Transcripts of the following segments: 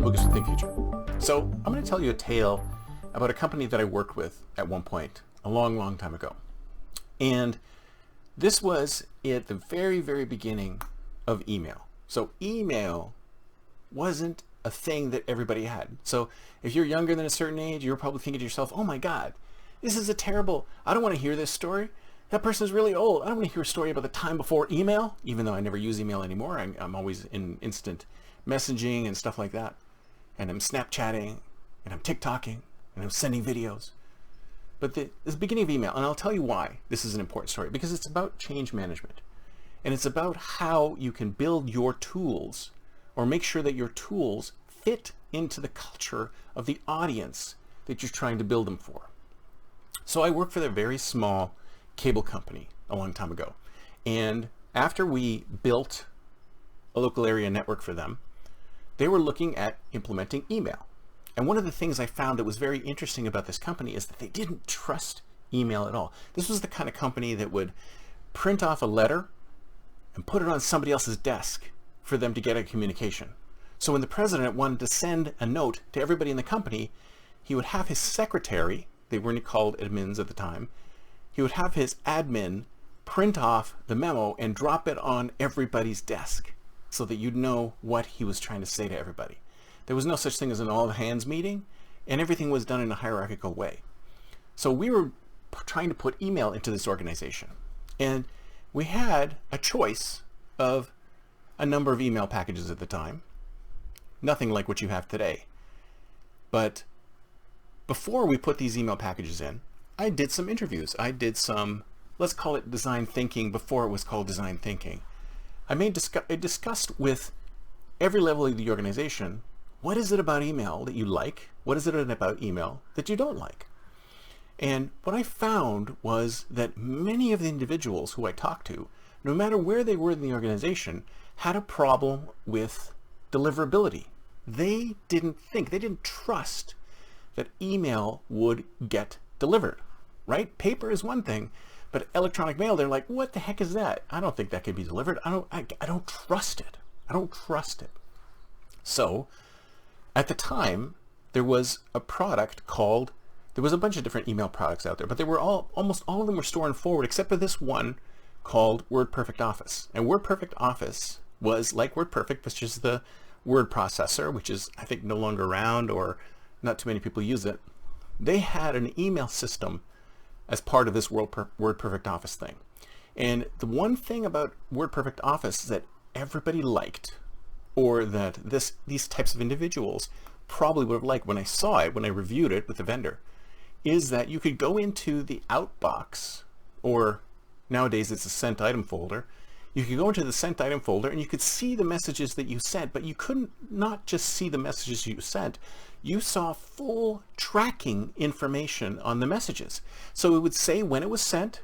Bogus with Think Future. So I'm going to tell you a tale about a company that I worked with at one point a long, long time ago. And this was at the very, very beginning of email. So email wasn't a thing that everybody had. So if you're younger than a certain age, you're probably thinking to yourself, oh my God, this is I don't want to hear this story. That person's really old. I don't want to hear a story about the time before email, even though I never use email anymore. I'm always in instant messaging and stuff like that. And I'm Snapchatting, and I'm TikToking, and I'm sending videos. But this is the beginning of email, and I'll tell you why this is an important story, because it's about change management. And it's about how you can build your tools, or make sure that your tools fit into the culture of the audience that you're trying to build them for. So I worked for a very small cable company a long time ago. And after we built a local area network for them, they were looking at implementing email. And one of the things I found that was very interesting about this company is that they didn't trust email at all. This was the kind of company that would print off a letter and put it on somebody else's desk for them to get a communication. So when the president wanted to send a note to everybody in the company, he would have his secretary, they weren't called admins at the time, he would have his admin print off the memo and drop it on everybody's desk so that you'd know what he was trying to say to everybody. There was no such thing as an all-hands meeting, and everything was done in a hierarchical way. So we were trying to put email into this organization, and we had a choice of a number of email packages at the time. Nothing like what you have today. But before we put these email packages in, I did some interviews. I did some, let's call it design thinking before it was called design thinking. I discussed with every level of the organization, what is it about email that you like? What is it about email that you don't like? And what I found was that many of the individuals who I talked to, no matter where they were in the organization, had a problem with deliverability. They didn't trust that email would get delivered, right? Paper is one thing, but electronic mail, they're like, what the heck is that? I don't think that can be delivered. I don't trust it. I don't trust it. So at the time, there was a product called, there was a bunch of different email products out there, but they were almost all of them were store and forward, except for this one called WordPerfect Office. And WordPerfect Office was like WordPerfect, which is the word processor, which is, I think, no longer around, or not too many people use it. They had an email system as part of this WordPerfect Office thing. And the one thing about WordPerfect Office that everybody liked, or that these types of individuals probably would have liked when I saw it, when I reviewed it with the vendor, is that you could go into the outbox, or nowadays it's a sent item folder. You could go into the sent item folder and you could see the messages that you sent, but you couldn't not just see the messages you sent, you saw full tracking information on the messages. So it would say when it was sent,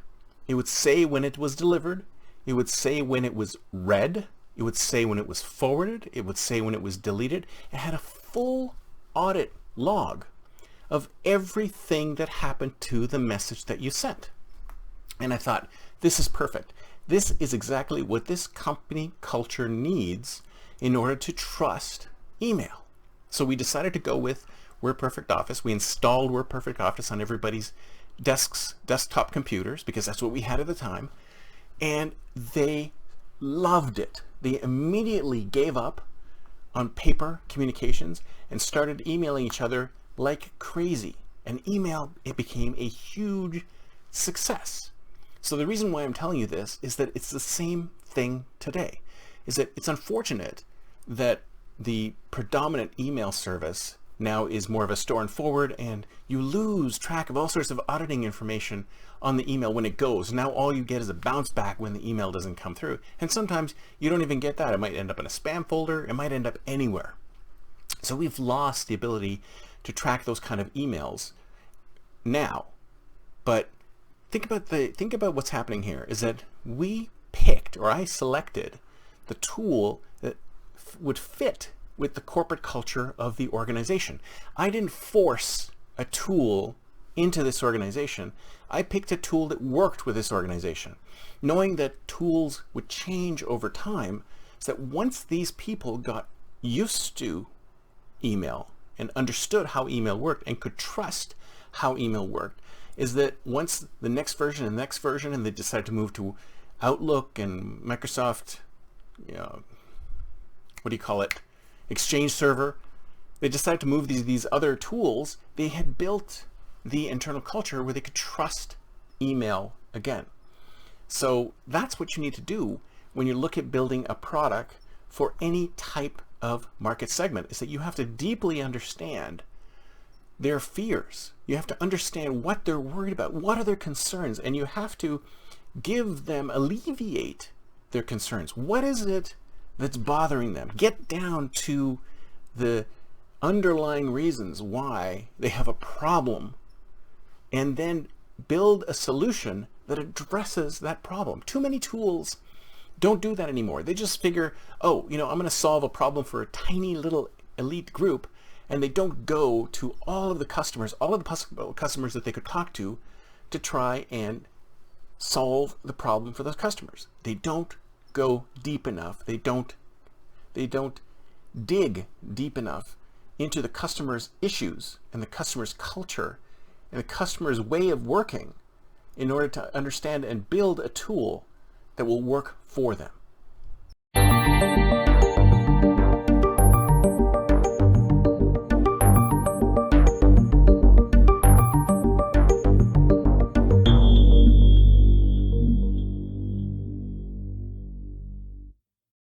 it would say when it was delivered, it would say when it was read, it would say when it was forwarded, it would say when it was deleted. It had a full audit log of everything that happened to the message that you sent. And I thought, this is perfect. This is exactly what this company culture needs in order to trust email. So we decided to go with WordPerfect Office. We installed WordPerfect Office on everybody's desktop computers, because that's what we had at the time. And they loved it. They immediately gave up on paper communications and started emailing each other like crazy. And email, it became a huge success. So the reason why I'm telling you this is that it's the same thing today. Is that it's unfortunate that the predominant email service now is more of a store and forward, and you lose track of all sorts of auditing information on the email when it goes. Now all you get is a bounce back when the email doesn't come through. And sometimes you don't even get that. It might end up in a spam folder. It might end up anywhere. So we've lost the ability to track those kind of emails now. But think about what's happening here is that we picked, or I selected, the tool that would fit with the corporate culture of the organization. I didn't force a tool into this organization. I picked a tool that worked with this organization, knowing that tools would change over time, so that once these people got used to email and understood how email worked and could trust how email worked is that once the next version and next version, and they decided to move to Outlook and Microsoft, what do you call it, Exchange Server, they decided to move these other tools. They had built the internal culture where they could trust email again. So that's what you need to do when you look at building a product for any type of market segment, is that you have to deeply understand their fears. You have to understand what they're worried about, what are their concerns, and you have to give them, alleviate their concerns. What is it that's bothering them? Get down to the underlying reasons why they have a problem, and then build a solution that addresses that problem. Too many tools don't do that anymore. They just figure, oh, I'm going to solve a problem for a tiny little elite group, and they don't go to all of the customers, all of the possible customers that they could talk to try and solve the problem for those customers. They don't go deep enough. They don't dig deep enough into the customer's issues and the customer's culture and the customer's way of working in order to understand and build a tool that will work for them.